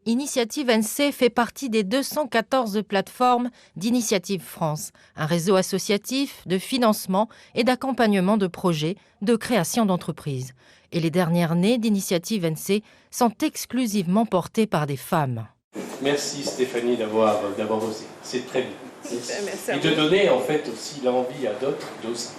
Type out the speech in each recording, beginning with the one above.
Initiative NC fait partie des 214 plateformes d'Initiative France, un réseau associatif de financement et d'accompagnement de projets de création d'entreprises. Et les dernières nées d'Initiative NC sont exclusivement portées par des femmes. Merci Stéphanie d'avoir osé, c'est très bien. Merci Et de donner en fait aussi l'envie à d'autres d'oser.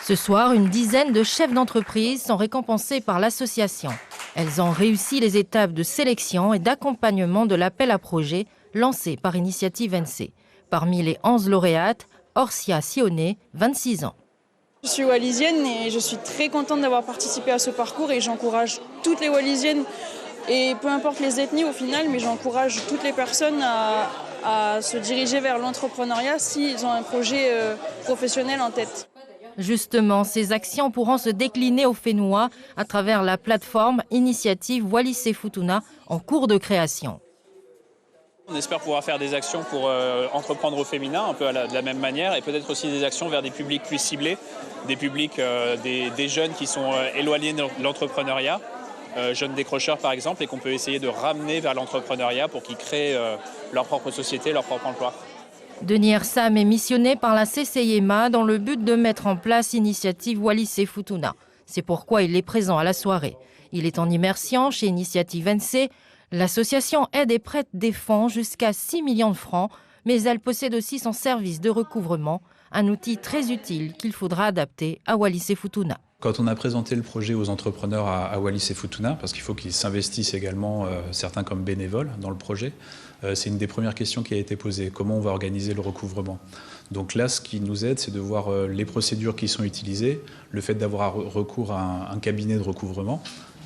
Ce soir, une dizaine de chefs d'entreprise sont récompensés par l'association. Elles ont réussi les étapes de sélection et d'accompagnement de l'appel à projet lancé par Initiative NC. Parmi les 11 lauréates, Orsia Sionnet, 26 ans. Je suis wallisienne et je suis très contente d'avoir participé à ce parcours et j'encourage toutes les wallisiennes et peu importe les ethnies au final, mais j'encourage toutes les personnes à se diriger vers l'entrepreneuriat s'ils ont un projet professionnel en tête. Justement, ces actions pourront se décliner au Fénois à travers la plateforme Initiative Wallis et Futuna en cours de création. On espère pouvoir faire des actions pour entreprendre au féminin, un peu de la même manière, et peut-être aussi des actions vers des publics plus ciblés, des publics, des jeunes qui sont éloignés de l'entrepreneuriat, jeunes décrocheurs par exemple, et qu'on peut essayer de ramener vers l'entrepreneuriat pour qu'ils créent leur propre société, leur propre emploi. Denis Ersam est missionné par la CCIMA dans le but de mettre en place Initiative Wallis et Futuna. C'est pourquoi il est présent à la soirée. Il est en immersion chez Initiative NC. L'association aide et prête des fonds jusqu'à 6 millions de francs, mais elle possède aussi son service de recouvrement, un outil très utile qu'il faudra adapter à Wallis et Futuna. Quand on a présenté le projet aux entrepreneurs à Wallis et Futuna, parce qu'il faut qu'ils s'investissent également, certains comme bénévoles, dans le projet, c'est une des premières questions qui a été posée. Comment on va organiser le recouvrement ? Donc là, ce qui nous aide, c'est de voir les procédures qui sont utilisées, le fait d'avoir recours à un cabinet de recouvrement.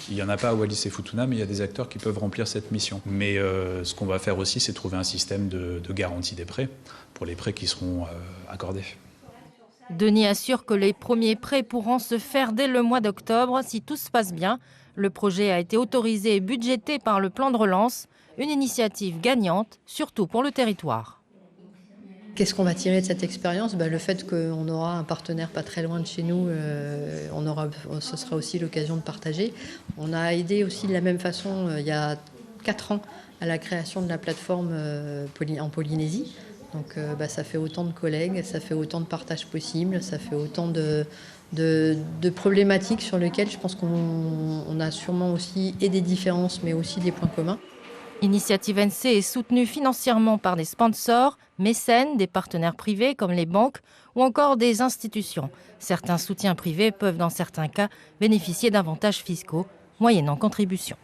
Il n'y en a pas à Wallis et Futuna, mais il y a des acteurs qui peuvent remplir cette mission. Mais ce qu'on va faire aussi, c'est trouver un système de garantie des prêts, pour les prêts qui seront accordés. Denis assure que les premiers prêts pourront se faire dès le mois d'octobre si tout se passe bien. Le projet a été autorisé et budgété par le plan de relance, une initiative gagnante, surtout pour le territoire. Qu'est-ce qu'on va tirer de cette expérience ? Le fait qu'on aura un partenaire pas très loin de chez nous, ce sera aussi l'occasion de partager. On a aidé aussi de la même façon il y a 4 ans à la création de la plateforme en Polynésie. Donc ça fait autant de collègues, ça fait autant de partages possibles, ça fait autant de problématiques sur lesquelles je pense qu'on a sûrement aussi et des différences mais aussi des points communs. Initiative NC est soutenue financièrement par des sponsors, mécènes, des partenaires privés comme les banques ou encore des institutions. Certains soutiens privés peuvent dans certains cas bénéficier d'avantages fiscaux moyennant contribution.